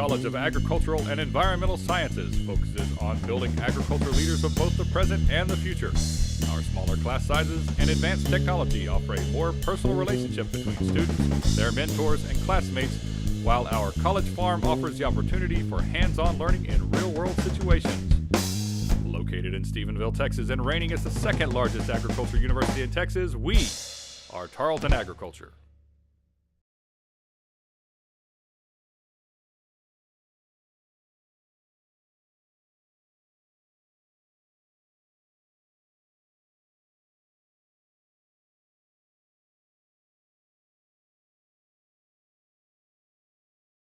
College of Agricultural and Environmental Sciences focuses on building agriculture leaders of both the present and the future. Our smaller class sizes and advanced technology offer a more personal relationship between students, their mentors, and classmates, while our college farm offers the opportunity for hands-on learning in real-world situations. Located in Stephenville, Texas, and reigning as the second largest agriculture university in Texas, we are Tarleton Agriculture.